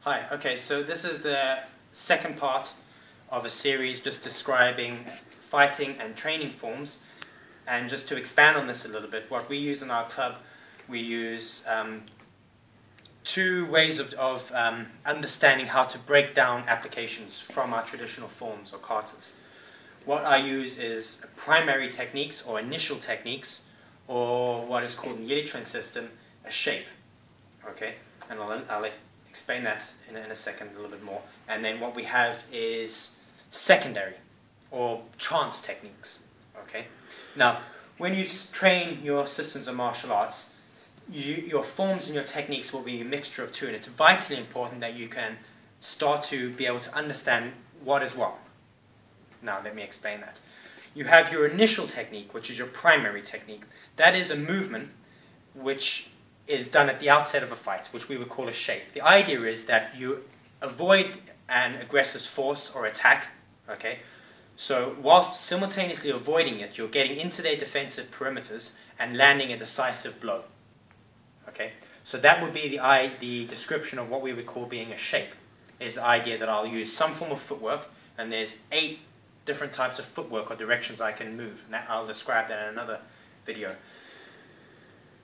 Hi, okay, so this is the second part of a series just describing fighting and training forms. And just to expand on this a little bit, what we use in our club, we use two ways of understanding how to break down applications from our traditional forms or katas. What I use is primary techniques or initial techniques, or what is called in the Yelitrin system, a shape. Okay, and I'll explain that in a second a little bit more. And then what we have is secondary or chance techniques. Okay, now when you train your systems of martial arts, your forms and your techniques will be a mixture of two, and it's vitally important that you can start to be able to understand what is what. Now let me explain that. You have your initial technique, which is your primary technique. That is a movement which is done at the outset of a fight, which we would call a shape. The idea is that you avoid an aggressor's force or attack, okay? So whilst simultaneously avoiding it, you're getting into their defensive perimeters and landing a decisive blow, okay? So that would be the description of what we would call being a shape, is the idea that I'll use some form of footwork, and there's 8 different types of footwork or directions I can move, and I'll describe that in another video.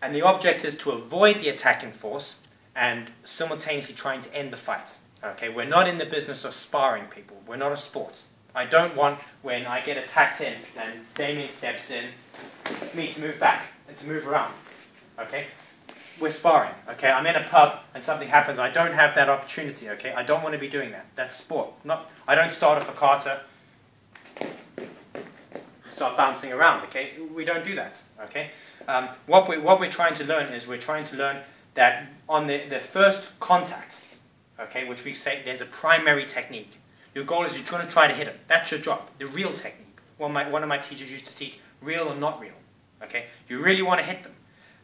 And the object is to avoid the attacking force and simultaneously trying to end the fight. Okay, we're not in the business of sparring, people. We're not a sport. I don't want, when I get attacked in and Damien steps in, me to move back and to move around. Okay, we're sparring. Okay, I'm in a pub and something happens. I don't have that opportunity. Okay, I don't want to be doing that. That's sport. I don't start off a kata, start bouncing around. Okay, we don't do that. Okay. What we're trying to learn is that on the first contact, okay, which we say there's a primary technique. Your goal is you're going to try to hit him. That's your job, the real technique. One of my teachers used to teach real or not real. Okay, you really want to hit them,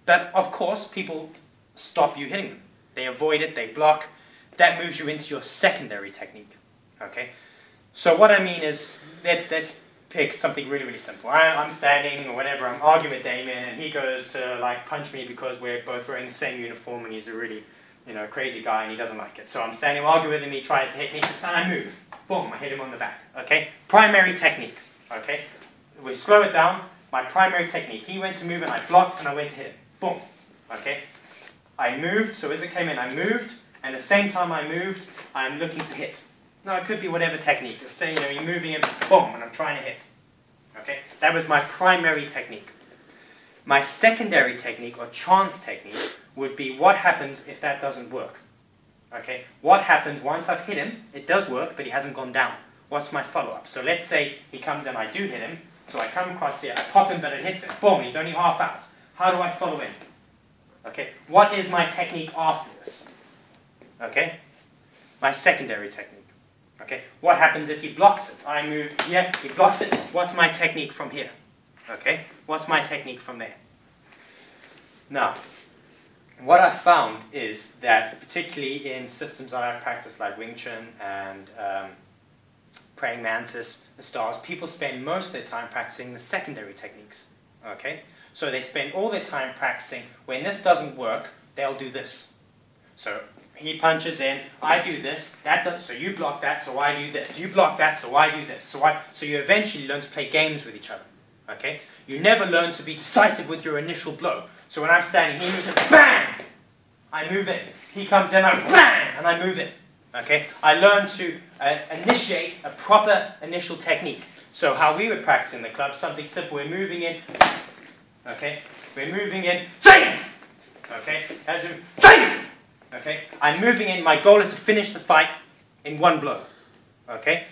but of course people stop you hitting them. They avoid it, they block. That moves you into your secondary technique. Okay, so what I mean is let's pick something really, really simple. I'm standing or whatever, I'm arguing with Damien, and he goes to like punch me because we're both wearing the same uniform and he's a really, crazy guy and he doesn't like it. So I'm standing arguing with him, he tries to hit me, and I move. Boom, I hit him on the back. Okay? Primary technique. Okay? We slow it down. My primary technique. He went to move and I blocked and I went to hit him. Boom. Okay? I moved, so as it came in, I moved, and at the same time I moved, I'm looking to hit. Now, it could be whatever technique. Let's say, you're moving it, boom, and I'm trying to hit. Okay? That was my primary technique. My secondary technique, or chance technique, would be what happens if that doesn't work. Okay? What happens once I've hit him, it does work, but he hasn't gone down. What's my follow-up? So let's say he comes in, I do hit him, so I come across here, I pop him, but it hits him. Boom, he's only half out. How do I follow in? Okay? What is my technique after this? Okay? My secondary technique. Okay, what happens if he blocks it? I move here, he blocks it. What's my technique from here? Okay, what's my technique from there? Now, what I've found is that, particularly in systems that I've practiced like Wing Chun and Praying Mantis and Stars, people spend most of their time practicing the secondary techniques. Okay, so they spend all their time practicing, when this doesn't work, they'll do this. So he punches in, I do this, so you block that, so I do this. You block that, so I do this. So you eventually learn to play games with each other. Okay? You never learn to be decisive with your initial blow. So when I'm standing, he moves in, bang! I move in. He comes in, I bang! And I move in. Okay? I learn to initiate a proper initial technique. So how we would practice in the club, something simple. We're moving in. Okay? We're moving in. Shake! Okay? As in, shake! Okay, I'm moving in. My goal is to finish the fight in one blow. Okay,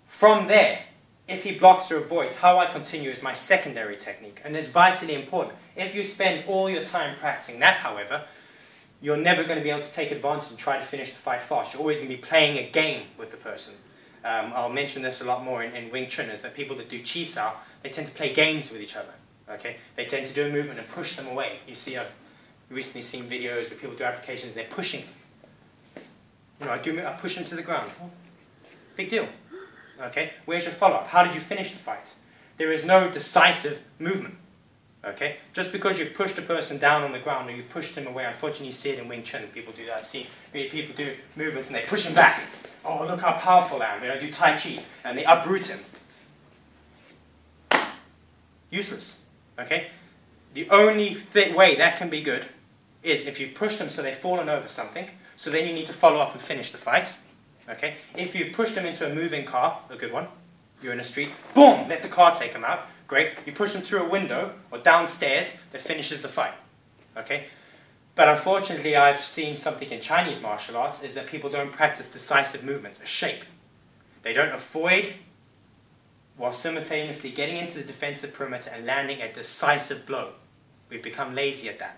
from there, if he blocks or avoids, how I continue is my secondary technique, and it's vitally important. If you spend all your time practicing that, however, you're never going to be able to take advantage and try to finish the fight fast. You're always going to be playing a game with the person. I'll mention this a lot more in Wing Chun, is that people that do Chi Sao, they tend to play games with each other. Okay, they tend to do a movement and push them away. You see recently seen videos where people do applications and they're pushing. I push them to the ground. Big deal. Okay, where's your follow-up? How did you finish the fight? There is no decisive movement. Okay? Just because you've pushed a person down on the ground or you've pushed him away, unfortunately you see it in Wing Chun, people do that. I've seen people do movements and they push him back. Oh, look how powerful I am. You know, do Tai Chi, and they uproot him. Useless. Okay? The only way that can be good is if you've pushed them so they've fallen over something, so then you need to follow up and finish the fight. Okay? If you've pushed them into a moving car, a good one, you're in a street, boom, let the car take them out. Great. You push them through a window or downstairs, that finishes the fight. Okay? But unfortunately, I've seen something in Chinese martial arts is that people don't practice decisive movements, a shape. They don't avoid while simultaneously getting into the defensive perimeter and landing a decisive blow. We've become lazy at that.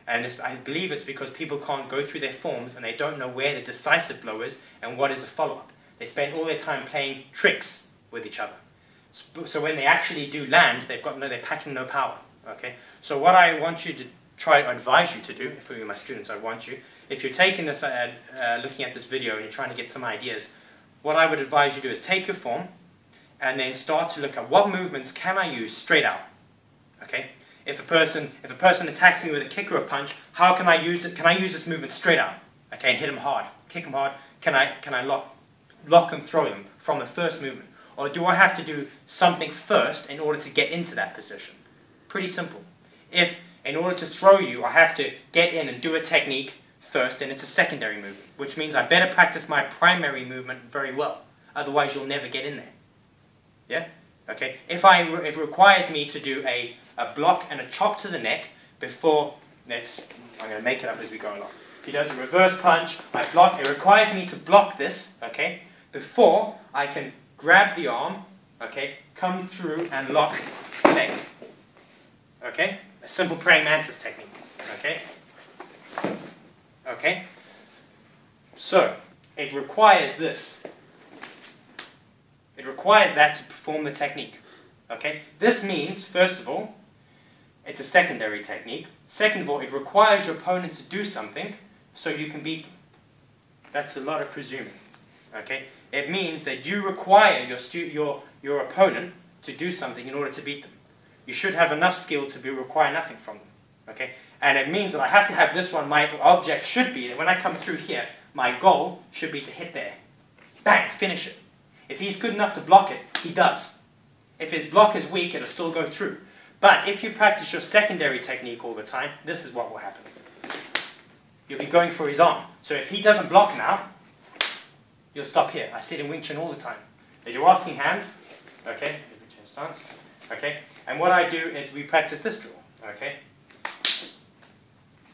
And I believe it's because people can't go through their forms and they don't know where the decisive blow is and what is a follow-up. They spend all their time playing tricks with each other. So when they actually do land, they're packing no power. Okay? So what I want you to try to advise you to do, for you, my students, I want you, if you're taking this, looking at this video and you're trying to get some ideas, what I would advise you to do is take your form and then start to look at what movements can I use straight out. Okay? If a person attacks me with a kick or a punch, how can I use it? Can I use this movement straight out? Okay, and hit him hard, kick him hard. Can I lock and throw them from the first movement? Or do I have to do something first in order to get into that position? Pretty simple. If, in order to throw you, I have to get in and do a technique first, then it's a secondary movement, which means I better practice my primary movement very well. Otherwise, you'll never get in there. Yeah? Okay? If it requires me to do a block and a chop to the neck before, I'm going to make it up as we go along. If he does a reverse punch, I block. It requires me to block this, okay, before I can grab the arm, okay, come through and lock the leg. Okay? A simple praying mantis technique. Okay? Okay? So, it requires this. It requires that to perform the technique. Okay? This means, first of all, it's a secondary technique. Second of all, it requires your opponent to do something so you can beat them. That's a lot of presuming. Okay? It means that you require your opponent to do something in order to beat them. You should have enough skill to require nothing from them. Okay? And it means that I have to have this one, my object should be that when I come through here, my goal should be to hit there. Bang! Finish it. If he's good enough to block it, he does. If his block is weak, it'll still go through. But if you practice your secondary technique all the time, this is what will happen. You'll be going for his arm. So if he doesn't block now, you'll stop here. I see it in Wing Chun all the time. That you're asking hands, okay, Wing Chun stance, okay, and what I do is we practice this drill, okay,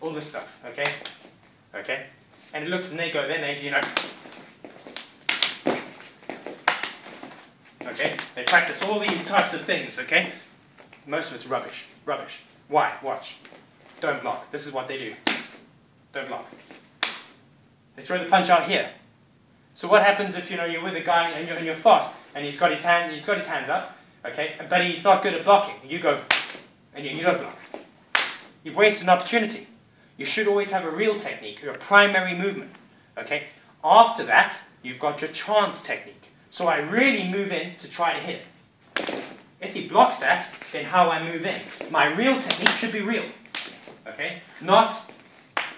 all this stuff, okay, okay, and it looks, and they go, then they, you know, okay, they practice all these types of things, okay, most of it's rubbish, rubbish. Why? Watch. Don't block. This is what they do. Don't block. They throw the punch out here. So what happens if you're with a guy and you're fast and he's got his hands up, okay, but he's not good at blocking. You go and you don't block. You've wasted an opportunity. You should always have a real technique, your primary movement. Okay. After that, you've got your chance technique. So I really move in to try to hit it. If he blocks that, then how I move in. My real technique should be real. Okay? Not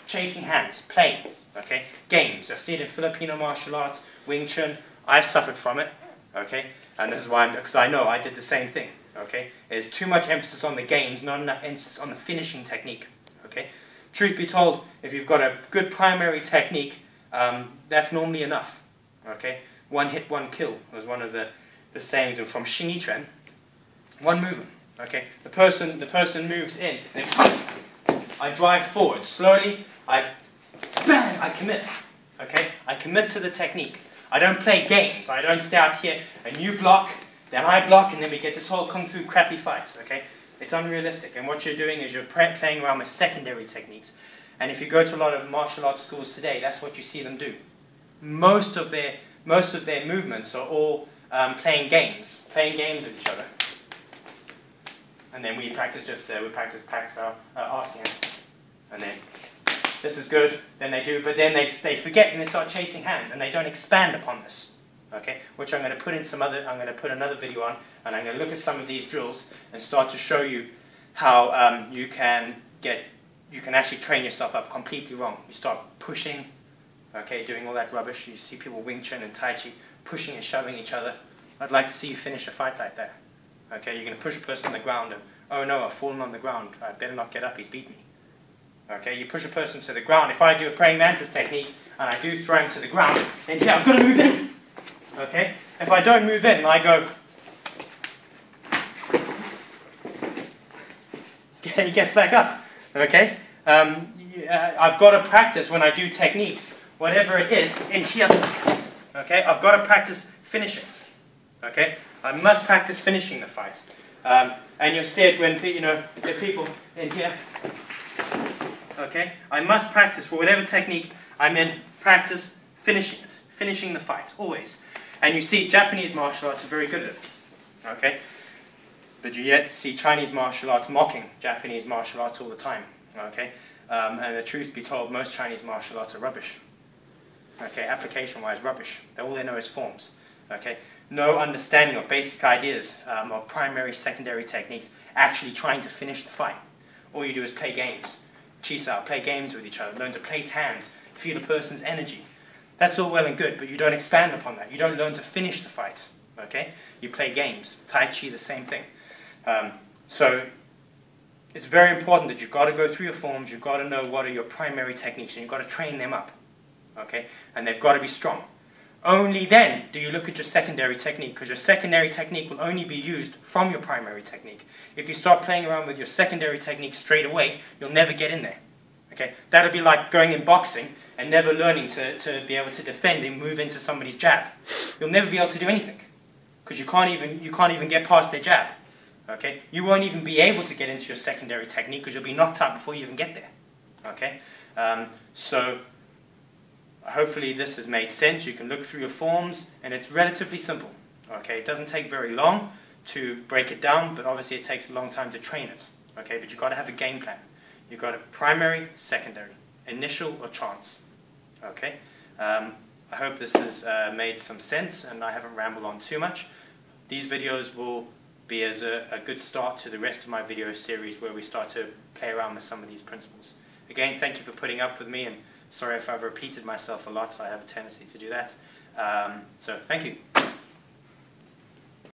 chasing hands, playing. Okay? Games. I see it in Filipino martial arts, Wing Chun. I've suffered from it. Okay? And this is why, because I know I did the same thing. Okay? There's too much emphasis on the games, not enough emphasis on the finishing technique. Okay? Truth be told, if you've got a good primary technique, that's normally enough. Okay? One hit, one kill was one of the sayings from Xing Yi Quan. One movement. Okay? The person moves in, and then I drive forward slowly. Bang! I commit. Okay? I commit to the technique. I don't play games. I don't stay out here and you block, then I block, and then we get this whole kung fu crappy fight. Okay? It's unrealistic. And what you're doing is you're playing around with secondary techniques. And if you go to a lot of martial arts schools today, that's what you see them do. Most of their movements are all playing games with each other. And then we practice our asking hands. And then this is good, then they do, but then they forget and they start chasing hands and they don't expand upon this. Okay? Which I'm going to put another video on, and I'm going to look at some of these drills and start to show you how you can actually train yourself up completely wrong. You start pushing, okay, doing all that rubbish. You see people Wing Chun and Tai Chi pushing and shoving each other. I'd like to see you finish a fight like that. Okay, you're going to push a person on the ground and, oh no, I've fallen on the ground. I better not get up, he's beat me. Okay, you push a person to the ground. If I do a praying mantis technique and I do throw him to the ground, then yeah, I've got to move in. Okay, if I don't move in and I go, he gets back up. Okay, I've got to practice when I do techniques, whatever it is, in here. Okay, I've got to practice finishing. Okay, I must practice finishing the fight. And you'll see it when the people in here. Okay, I must practice for whatever technique I'm in. Practice finishing it, finishing the fight always. And you see, Japanese martial arts are very good at it. Okay, but you yet see Chinese martial arts mocking Japanese martial arts all the time. Okay, and the truth be told, most Chinese martial arts are rubbish. Okay, application-wise, rubbish. All they know is forms. Okay, no understanding of basic ideas of primary, secondary techniques. Actually trying to finish the fight. All you do is play games. Chisao, play games with each other. Learn to place hands. Feel a person's energy. That's all well and good, but you don't expand upon that. You don't learn to finish the fight. Okay, you play games. Tai Chi, the same thing. So it's very important that you've got to go through your forms. You've got to know what are your primary techniques, and you've got to train them up. Okay, and they've got to be strong. Only then do you look at your secondary technique, because your secondary technique will only be used from your primary technique. If you start playing around with your secondary technique straight away, you'll never get in there. Okay, that'll be like going in boxing and never learning to be able to defend and move into somebody's jab. You'll never be able to do anything, because you can't even get past their jab. Okay, you won't even be able to get into your secondary technique because you'll be knocked out before you even get there. Okay, so hopefully this has made sense. You can look through your forms, and it's relatively simple. Okay, it doesn't take very long to break it down, but obviously it takes a long time to train it. Okay, but you've got to have a game plan. You've got a primary, secondary, initial or chance. Okay, I hope this has made some sense, and I haven't rambled on too much. These videos will be as a good start to the rest of my video series, where we start to play around with some of these principles. Again, thank you for putting up with me, and sorry if I've repeated myself a lot. I have a tendency to do that. So thank you.